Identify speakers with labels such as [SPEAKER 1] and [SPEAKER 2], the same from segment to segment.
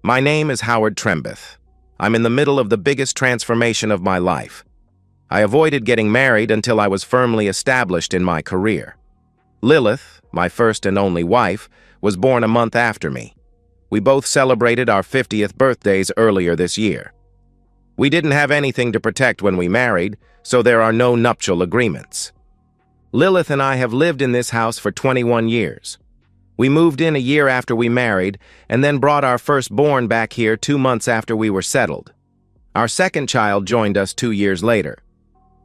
[SPEAKER 1] My name is Howard Trembeth. I'm in the middle of the biggest transformation of my life. I avoided getting married until I was firmly established in my career. Lilith, my first and only wife, was born a month after me. We both celebrated our 50th birthdays earlier this year. We didn't have anything to protect when we married, so there are no nuptial agreements. Lilith and I have lived in this house for 21 years. We moved in a year after we married, and then brought our firstborn back here 2 months after we were settled. Our second child joined us 2 years later.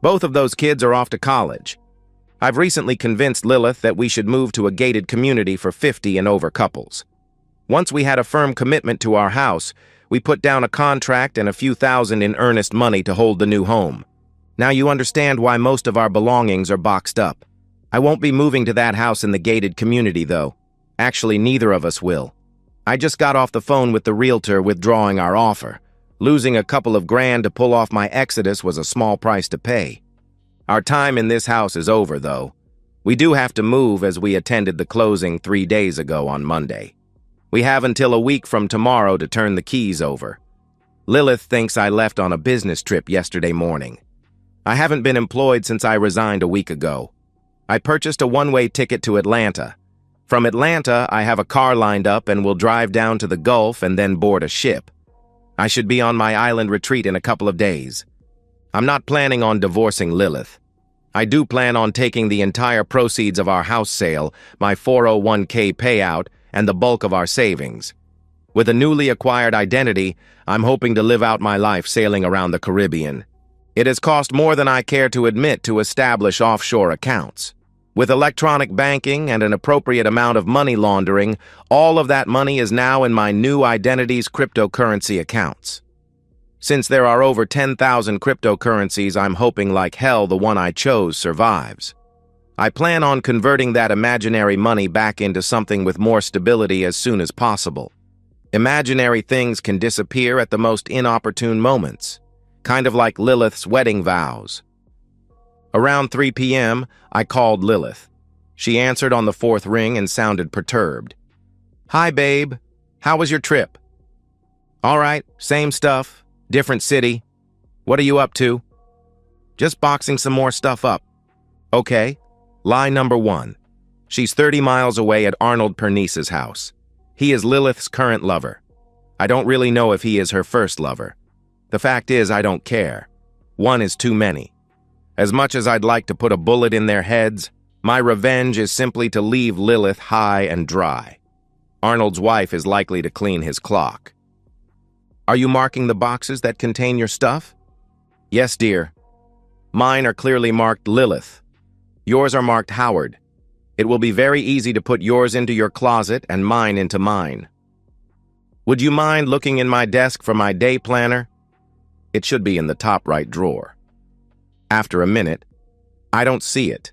[SPEAKER 1] Both of those kids are off to college. I've recently convinced Lilith that we should move to a gated community for 50 and over couples. Once we had a firm commitment to our house, we put down a contract and a few thousand in earnest money to hold the new home. Now you understand why most of our belongings are boxed up. I won't be moving to that house in the gated community, though. Actually, neither of us will. I just got off the phone with the realtor withdrawing our offer. Losing a couple of grand to pull off my exodus was a small price to pay. Our time in this house is over, though. We do have to move as we attended the closing 3 days ago on Monday. We have until a week from tomorrow to turn the keys over. Lilith thinks I left on a business trip yesterday morning. I haven't been employed since I resigned a week ago. I purchased a one-way ticket to Atlanta. From Atlanta, I have a car lined up and will drive down to the Gulf and then board a ship. I should be on my island retreat in a couple of days. I'm not planning on divorcing Lilith. I do plan on taking the entire proceeds of our house sale, my 401k payout, and the bulk of our savings. With a newly acquired identity, I'm hoping to live out my life sailing around the Caribbean. It has cost more than I care to admit to establish offshore accounts. With electronic banking and an appropriate amount of money laundering, all of that money is now in my new identity's cryptocurrency accounts. Since there are over 10,000 cryptocurrencies, I'm hoping like hell the one I chose survives. I plan on converting that imaginary money back into something with more stability as soon as possible. Imaginary things can disappear at the most inopportune moments, kind of like Lilith's wedding vows. Around 3 p.m., I called Lilith. She answered on the 4th ring and sounded perturbed. "Hi, babe. How was your trip?" "All right, same stuff, different city. What are you up to?" "Just boxing some more stuff up." "Okay." Lie number 1. She's 30 miles away at Arnold Pernice's house. He is Lilith's current lover. I don't really know if he is her first lover. The fact is, I don't care. One is too many. As much as I'd like to put a bullet in their heads, my revenge is simply to leave Lilith high and dry. Arnold's wife is likely to clean his clock. "Are you marking the boxes that contain your stuff?" "Yes, dear. Mine are clearly marked Lilith. Yours are marked Howard. It will be very easy to put yours into your closet and mine into mine. Would you mind looking in my desk for my day planner? It should be in the top right drawer." After a minute, "I don't see it.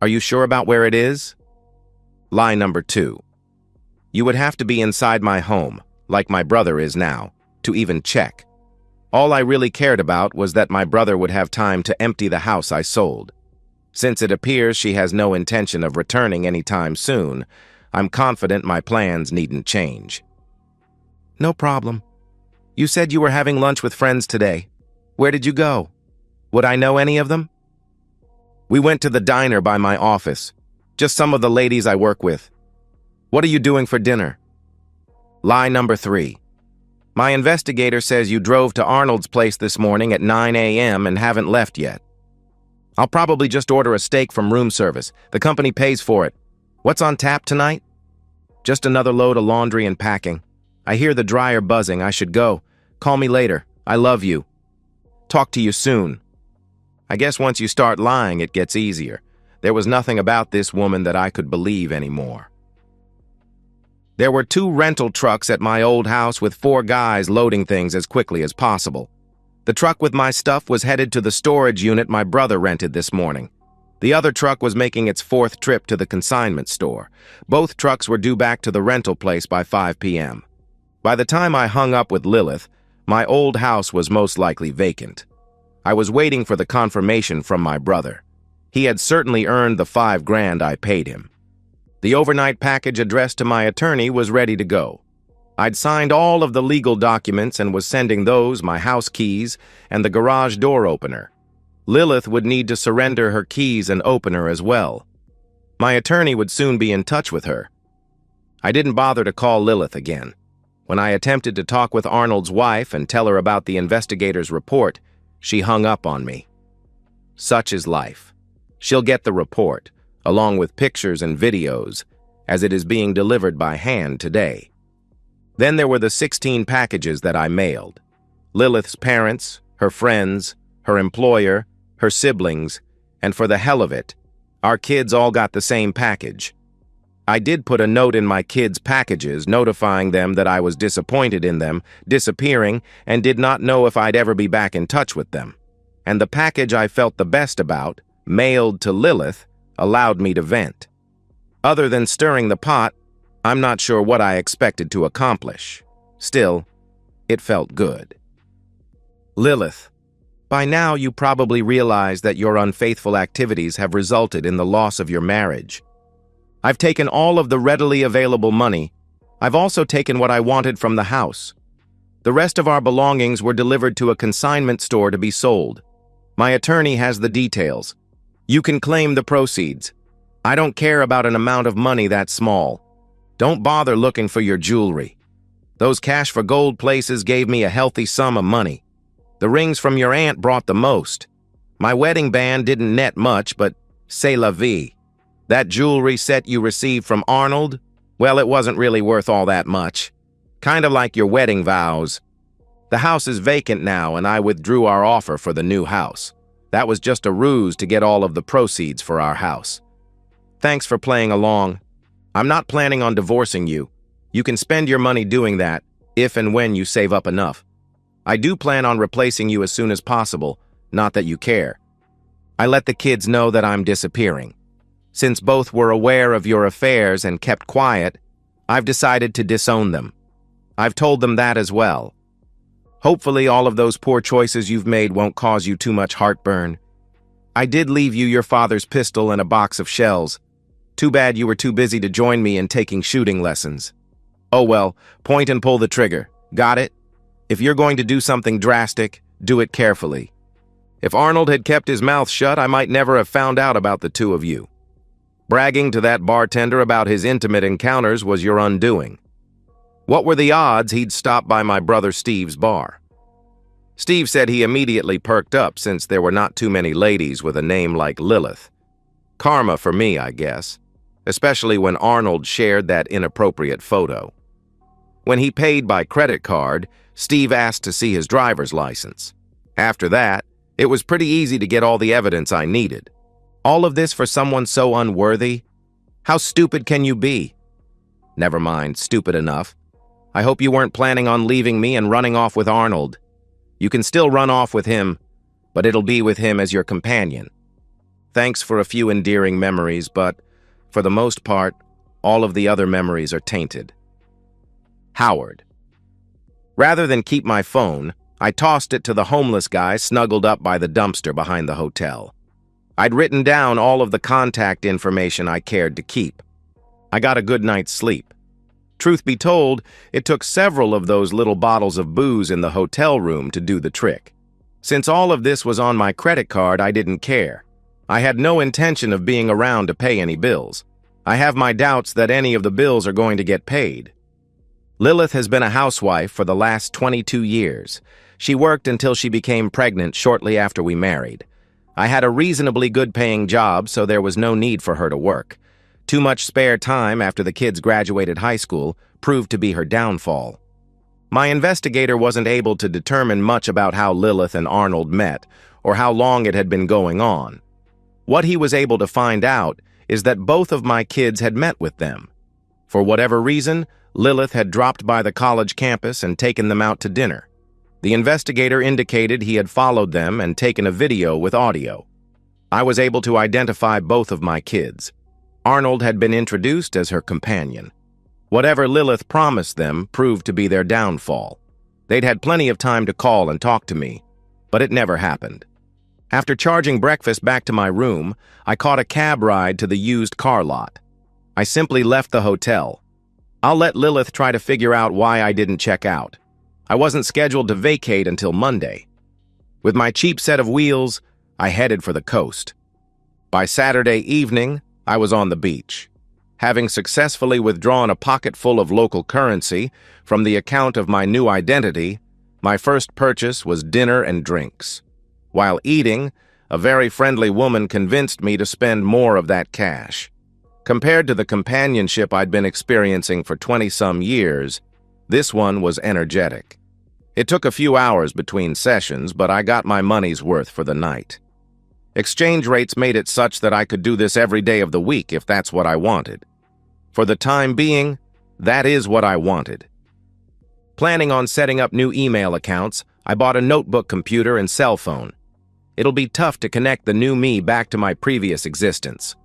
[SPEAKER 1] Are you sure about where it is?" Lie number 2. "You would have to be inside my home, like my brother is now, to even check. All I really cared about was that my brother would have time to empty the house I sold. Since it appears she has no intention of returning anytime soon, I'm confident my plans needn't change." "No problem. You said you were having lunch with friends today. Where did you go? Would I know any of them?" "We went to the diner by my office. Just some of the ladies I work with." "What are you doing for dinner?" Lie number 3. "My investigator says you drove to Arnold's place this morning at 9 a.m. and haven't left yet." "I'll probably just order a steak from room service. The company pays for it. What's on tap tonight?" "Just another load of laundry and packing. I hear the dryer buzzing. I should go. Call me later. I love you. Talk to you soon." I guess once you start lying, it gets easier. There was nothing about this woman that I could believe anymore. There were 2 rental trucks at my old house with 4 guys loading things as quickly as possible. The truck with my stuff was headed to the storage unit my brother rented this morning. The other truck was making its 4th trip to the consignment store. Both trucks were due back to the rental place by 5 p.m. By the time I hung up with Lilith, my old house was most likely vacant. I was waiting for the confirmation from my brother. He had certainly earned the 5 grand I paid him. The overnight package addressed to my attorney was ready to go. I'd signed all of the legal documents and was sending those, my house keys, and the garage door opener. Lilith would need to surrender her keys and opener as well. My attorney would soon be in touch with her. I didn't bother to call Lilith again. When I attempted to talk with Arnold's wife and tell her about the investigator's report, she hung up on me. Such is life. She'll get the report, along with pictures and videos, as it is being delivered by hand today. Then there were the 16 packages that I mailed. Lilith's parents, her friends, her employer, her siblings, and for the hell of it, our kids all got the same package. I did put a note in my kids' packages notifying them that I was disappointed in them disappearing and did not know if I'd ever be back in touch with them. And the package I felt the best about, mailed to Lilith, allowed me to vent. Other than stirring the pot, I'm not sure what I expected to accomplish. Still, it felt good. Lilith, by now you probably realize that your unfaithful activities have resulted in the loss of your marriage. I've taken all of the readily available money. I've also taken what I wanted from the house. The rest of our belongings were delivered to a consignment store to be sold. My attorney has the details. You can claim the proceeds. I don't care about an amount of money that small. Don't bother looking for your jewelry. Those cash for gold places gave me a healthy sum of money. The rings from your aunt brought the most. My wedding band didn't net much, but c'est la vie. That jewelry set you received from Arnold, well, it wasn't really worth all that much. Kind of like your wedding vows. The house is vacant now, and I withdrew our offer for the new house. That was just a ruse to get all of the proceeds for our house. Thanks for playing along. I'm not planning on divorcing you. You can spend your money doing that, if and when you save up enough. I do plan on replacing you as soon as possible, not that you care. I let the kids know that I'm disappearing. Since both were aware of your affairs and kept quiet, I've decided to disown them. I've told them that as well. Hopefully all of those poor choices you've made won't cause you too much heartburn. I did leave you your father's pistol and a box of shells. Too bad you were too busy to join me in taking shooting lessons. Oh well, point and pull the trigger. Got it? If you're going to do something drastic, do it carefully. If Arnold had kept his mouth shut, I might never have found out about the two of you. Bragging to that bartender about his intimate encounters was your undoing. What were the odds he'd stop by my brother Steve's bar? Steve said he immediately perked up since there were not too many ladies with a name like Lilith. Karma for me, I guess, especially when Arnold shared that inappropriate photo. When he paid by credit card, Steve asked to see his driver's license. After that, it was pretty easy to get all the evidence I needed. All of this for someone so unworthy? How stupid can you be? Never mind, stupid enough. I hope you weren't planning on leaving me and running off with Arnold. You can still run off with him, but it'll be with him as your companion. Thanks for a few endearing memories, but for the most part, all of the other memories are tainted. Howard. Rather than keep my phone, I tossed it to the homeless guy snuggled up by the dumpster behind the hotel. I'd written down all of the contact information I cared to keep. I got a good night's sleep. Truth be told, it took several of those little bottles of booze in the hotel room to do the trick. Since all of this was on my credit card, I didn't care. I had no intention of being around to pay any bills. I have my doubts that any of the bills are going to get paid. Lilith has been a housewife for the last 22 years. She worked until she became pregnant shortly after we married. I had a reasonably good-paying job, so there was no need for her to work. Too much spare time after the kids graduated high school proved to be her downfall. My investigator wasn't able to determine much about how Lilith and Arnold met, or how long it had been going on. What he was able to find out is that both of my kids had met with them. For whatever reason, Lilith had dropped by the college campus and taken them out to dinner. The investigator indicated he had followed them and taken a video with audio. I was able to identify both of my kids. Arnold had been introduced as her companion. Whatever Lilith promised them proved to be their downfall. They'd had plenty of time to call and talk to me, but it never happened. After charging breakfast back to my room, I caught a cab ride to the used car lot. I simply left the hotel. I'll let Lilith try to figure out why I didn't check out. I wasn't scheduled to vacate until Monday. With my cheap set of wheels, I headed for the coast. By Saturday evening, I was on the beach. Having successfully withdrawn a pocket full of local currency from the account of my new identity, my first purchase was dinner and drinks. While eating, a very friendly woman convinced me to spend more of that cash. Compared to the companionship I'd been experiencing for 20-some years, this one was energetic. It took a few hours between sessions, but I got my money's worth for the night. Exchange rates made it such that I could do this every day of the week if that's what I wanted. For the time being, that is what I wanted. Planning on setting up new email accounts, I bought a notebook computer and cell phone. It'll be tough to connect the new me back to my previous existence.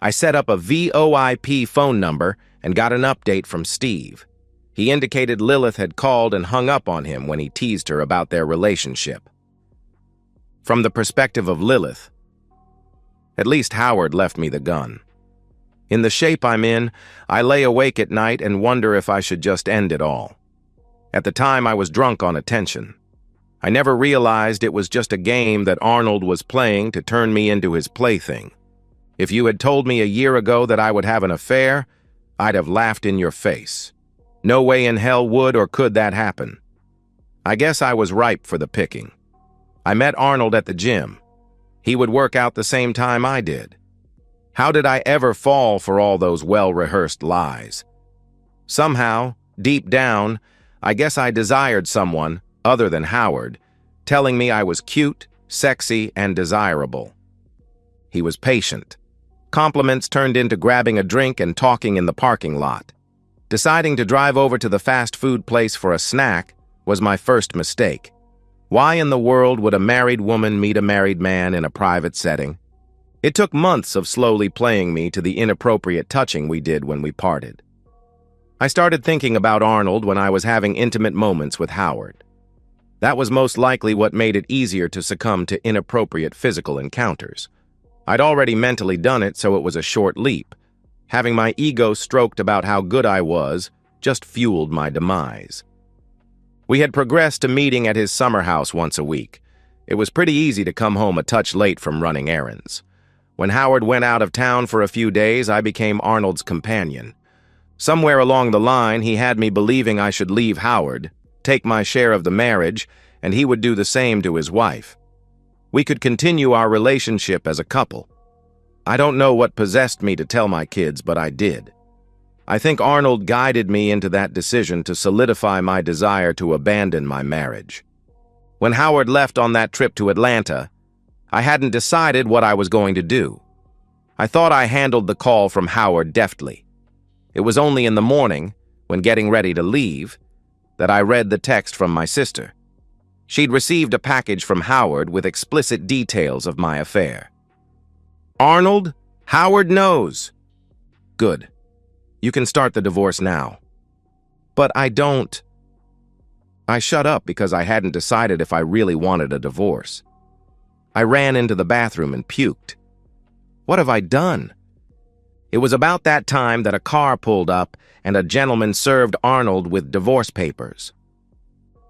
[SPEAKER 1] I set up a VoIP phone number and got an update from Steve. He indicated Lilith had called and hung up on him when he teased her about their relationship. From the perspective of Lilith, at least Howard left me the gun. In the shape I'm in, I lay awake at night and wonder if I should just end it all. At the time, I was drunk on attention. I never realized it was just a game that Arnold was playing to turn me into his plaything. If you had told me a year ago that I would have an affair, I'd have laughed in your face. No way in hell would or could that happen. I guess I was ripe for the picking. I met Arnold at the gym. He would work out the same time I did. How did I ever fall for all those well-rehearsed lies? Somehow, deep down, I guess I desired someone, other than Howard, telling me I was cute, sexy, and desirable. He was patient. Compliments turned into grabbing a drink and talking in the parking lot. Deciding to drive over to the fast food place for a snack was my first mistake. Why in the world would a married woman meet a married man in a private setting? It took months of slowly playing me to the inappropriate touching we did when we parted. I started thinking about Arnold when I was having intimate moments with Howard. That was most likely what made it easier to succumb to inappropriate physical encounters. I'd already mentally done it, so it was a short leap. Having my ego stroked about how good I was just fueled my demise. We had progressed to meeting at his summer house once a week. It was pretty easy to come home a touch late from running errands. When Howard went out of town for a few days, I became Arnold's companion. Somewhere along the line, he had me believing I should leave Howard, take my share of the marriage, and he would do the same to his wife. We could continue our relationship as a couple. I don't know what possessed me to tell my kids, but I did. I think Arnold guided me into that decision to solidify my desire to abandon my marriage. When Howard left on that trip to Atlanta, I hadn't decided what I was going to do. I thought I handled the call from Howard deftly. It was only in the morning, when getting ready to leave, that I read the text from my sister. She'd received a package from Howard with explicit details of my affair. Arnold, Howard knows. Good. You can start the divorce now. But I don't. I shut up because I hadn't decided if I really wanted a divorce. I ran into the bathroom and puked. What have I done? It was about that time that a car pulled up and a gentleman served Arnold with divorce papers.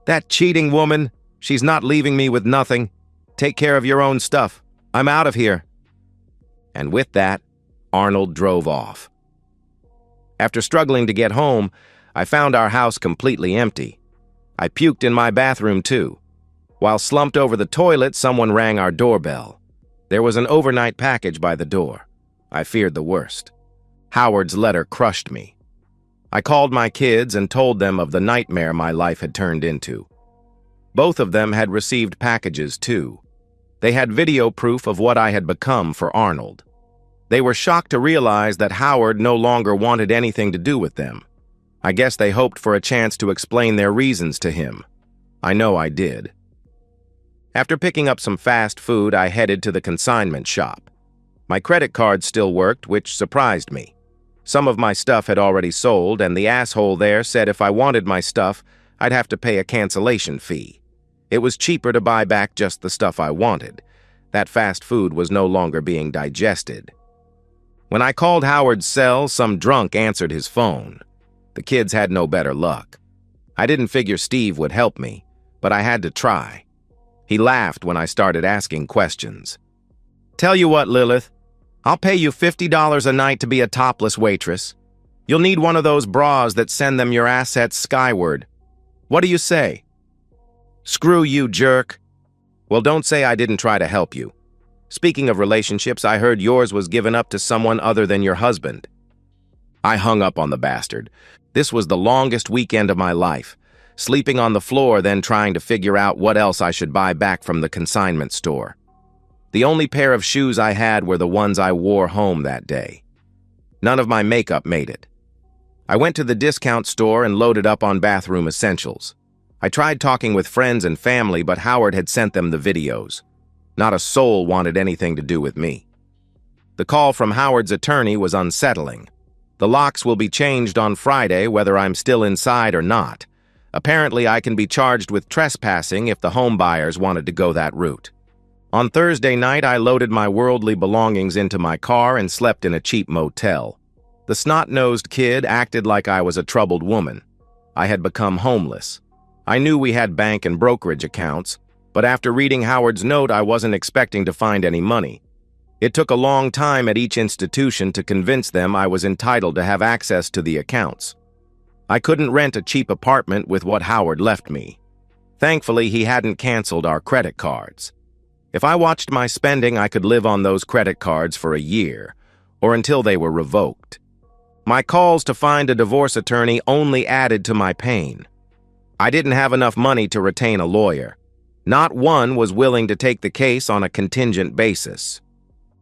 [SPEAKER 1] That cheating woman, she's not leaving me with nothing. Take care of your own stuff. I'm out of here. And with that, Arnold drove off. After struggling to get home, I found our house completely empty. I puked in my bathroom too. While slumped over the toilet, someone rang our doorbell. There was an overnight package by the door. I feared the worst. Howard's letter crushed me. I called my kids and told them of the nightmare my life had turned into. Both of them had received packages too. They had video proof of what I had become for Arnold. They were shocked to realize that Howard no longer wanted anything to do with them. I guess they hoped for a chance to explain their reasons to him. I know I did. After picking up some fast food, I headed to the consignment shop. My credit card still worked, which surprised me. Some of my stuff had already sold, and the asshole there said if I wanted my stuff, I'd have to pay a cancellation fee. It was cheaper to buy back just the stuff I wanted. That fast food was no longer being digested. When I called Howard's cell, some drunk answered his phone. The kids had no better luck. I didn't figure Steve would help me, but I had to try. He laughed when I started asking questions. "Tell you what, Lilith, I'll pay you $50 a night to be a topless waitress. You'll need one of those bras that send them your assets skyward. What do you say?" "Screw you, jerk." "Well, don't say I didn't try to help you. Speaking of relationships, I heard yours was given up to someone other than your husband." I hung up on the bastard. This was the longest weekend of my life, sleeping on the floor, then trying to figure out what else I should buy back from the consignment store. The only pair of shoes I had were the ones I wore home that day. None of my makeup made it. I went to the discount store and loaded up on bathroom essentials. I tried talking with friends and family, but Howard had sent them the videos. Not a soul wanted anything to do with me. The call from Howard's attorney was unsettling. The locks will be changed on Friday, whether I'm still inside or not. Apparently, I can be charged with trespassing if the home buyers wanted to go that route. On Thursday night, I loaded my worldly belongings into my car and slept in a cheap motel. The snot-nosed kid acted like I was a troubled woman. I had become homeless. I knew we had bank and brokerage accounts, but after reading Howard's note, I wasn't expecting to find any money. It took a long time at each institution to convince them I was entitled to have access to the accounts. I couldn't rent a cheap apartment with what Howard left me. Thankfully, he hadn't canceled our credit cards. If I watched my spending, I could live on those credit cards for a year, or until they were revoked. My calls to find a divorce attorney only added to my pain. I didn't have enough money to retain a lawyer. Not one was willing to take the case on a contingent basis.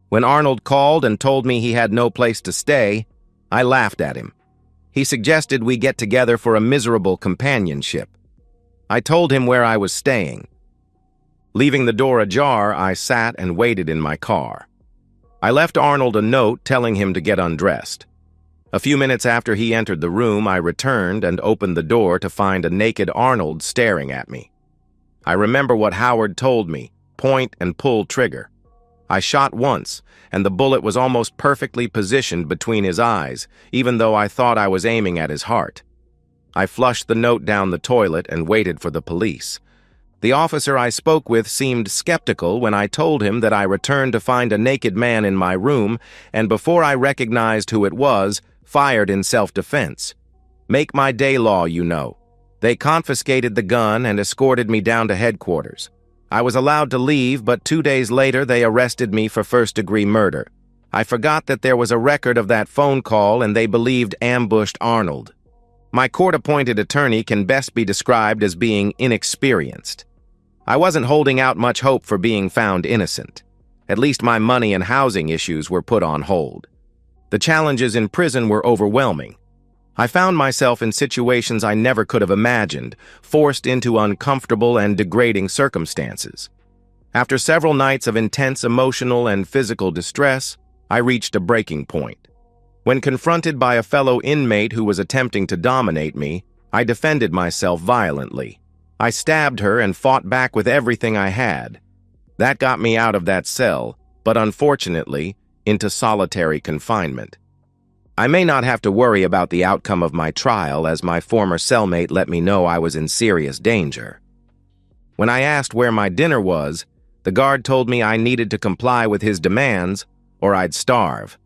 [SPEAKER 1] When Arnold called and told me he had no place to stay, I laughed at him. He suggested we get together for a miserable companionship. I told him where I was staying. Leaving the door ajar, I sat and waited in my car. I left Arnold a note telling him to get undressed. A few minutes after he entered the room, I returned and opened the door to find a naked Arnold staring at me. I remember what Howard told me, point and pull trigger. I shot once, and the bullet was almost perfectly positioned between his eyes, even though I thought I was aiming at his heart. I flushed the note down the toilet and waited for the police. The officer I spoke with seemed skeptical when I told him that I returned to find a naked man in my room, and before I recognized who it was, fired in self-defense. Make my day law, you know. They confiscated the gun and escorted me down to headquarters. I was allowed to leave, but 2 days later they arrested me for first-degree murder. I forgot that there was a record of that phone call and they believed ambushed Arnold. My court-appointed attorney can best be described as being inexperienced. I wasn't holding out much hope for being found innocent. At least my money and housing issues were put on hold. The challenges in prison were overwhelming. I found myself in situations I never could have imagined, forced into uncomfortable and degrading circumstances. After several nights of intense emotional and physical distress, I reached a breaking point. When confronted by a fellow inmate who was attempting to dominate me, I defended myself violently. I stabbed her and fought back with everything I had. That got me out of that cell, but unfortunately, into solitary confinement. I may not have to worry about the outcome of my trial, as my former cellmate let me know I was in serious danger. When I asked where my dinner was, the guard told me I needed to comply with his demands or I'd starve.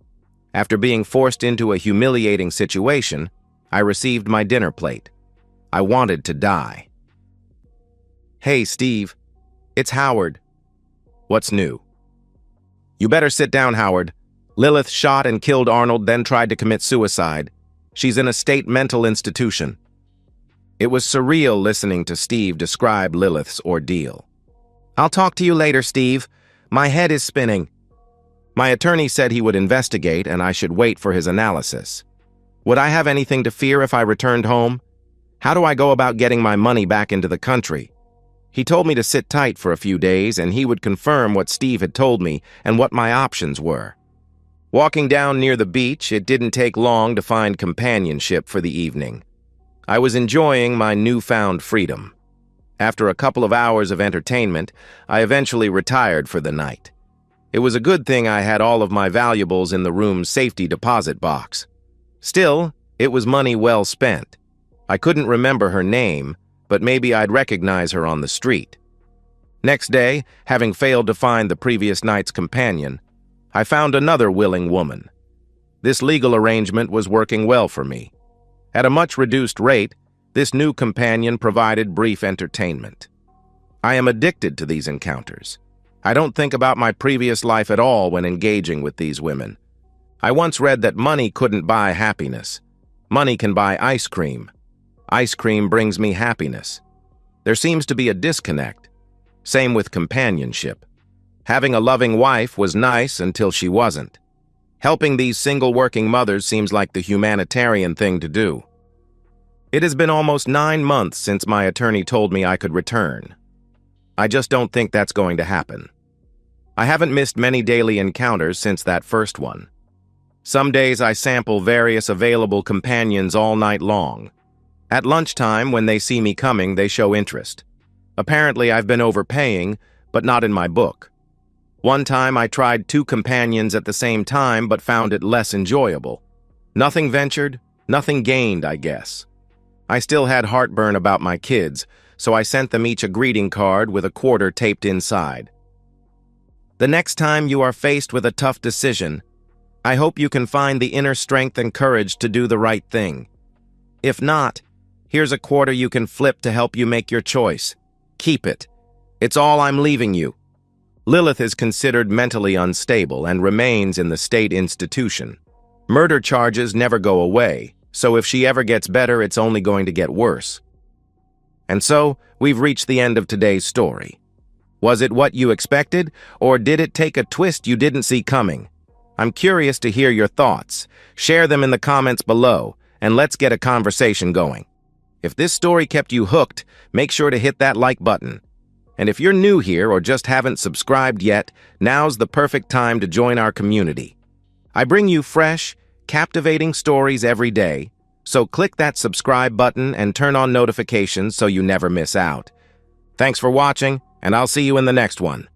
[SPEAKER 1] After being forced into a humiliating situation, I received my dinner plate. I wanted to die. "Hey, Steve. It's Howard." "What's new?" "You better sit down, Howard. Lilith shot and killed Arnold, then tried to commit suicide. She's in a state mental institution." It was surreal listening to Steve describe Lilith's ordeal. "I'll talk to you later, Steve. My head is spinning." My attorney said he would investigate and I should wait for his analysis. Would I have anything to fear if I returned home? How do I go about getting my money back into the country? He told me to sit tight for a few days and he would confirm what Steve had told me and what my options were. Walking down near the beach, it didn't take long to find companionship for the evening. I was enjoying my newfound freedom. After a couple of hours of entertainment, I eventually retired for the night. It was a good thing I had all of my valuables in the room's safety deposit box. Still, It was money well spent. I couldn't remember her name, but maybe I'd recognize her on the street. Next day, having failed to find the previous night's companion, I found another willing woman. This legal arrangement was working well for me. At a much reduced rate, this new companion provided brief entertainment. I am addicted to these encounters. I don't think about my previous life at all when engaging with these women. I once read that money couldn't buy happiness. Money can buy ice cream. Ice cream brings me happiness. There seems to be a disconnect. Same with companionship. Having a loving wife was nice until she wasn't. Helping these single working mothers seems like the humanitarian thing to do. It has been almost 9 months since my attorney told me I could return. I just don't think that's going to happen. I haven't missed many daily encounters since that first one. Some days I sample various available companions all night long. At lunchtime, when they see me coming, they show interest. Apparently, I've been overpaying, but not in my book. One time I tried 2 companions at the same time, but found it less enjoyable. Nothing ventured, nothing gained, I guess. I still had heartburn about my kids, so I sent them each a greeting card with a quarter taped inside. The next time you are faced with a tough decision, I hope you can find the inner strength and courage to do the right thing. If not, here's a quarter you can flip to help you make your choice. Keep it. It's all I'm leaving you. Lilith is considered mentally unstable and remains in the state institution. Murder charges never go away, so if she ever gets better, it's only going to get worse. And so, we've reached the end of today's story. Was it what you expected, or did it take a twist you didn't see coming? I'm curious to hear your thoughts. Share them in the comments below, and let's get a conversation going. If this story kept you hooked, make sure to hit that like button. And if you're new here or just haven't subscribed yet, now's the perfect time to join our community. I bring you fresh, captivating stories every day, so click that subscribe button and turn on notifications so you never miss out. Thanks for watching, and I'll see you in the next one.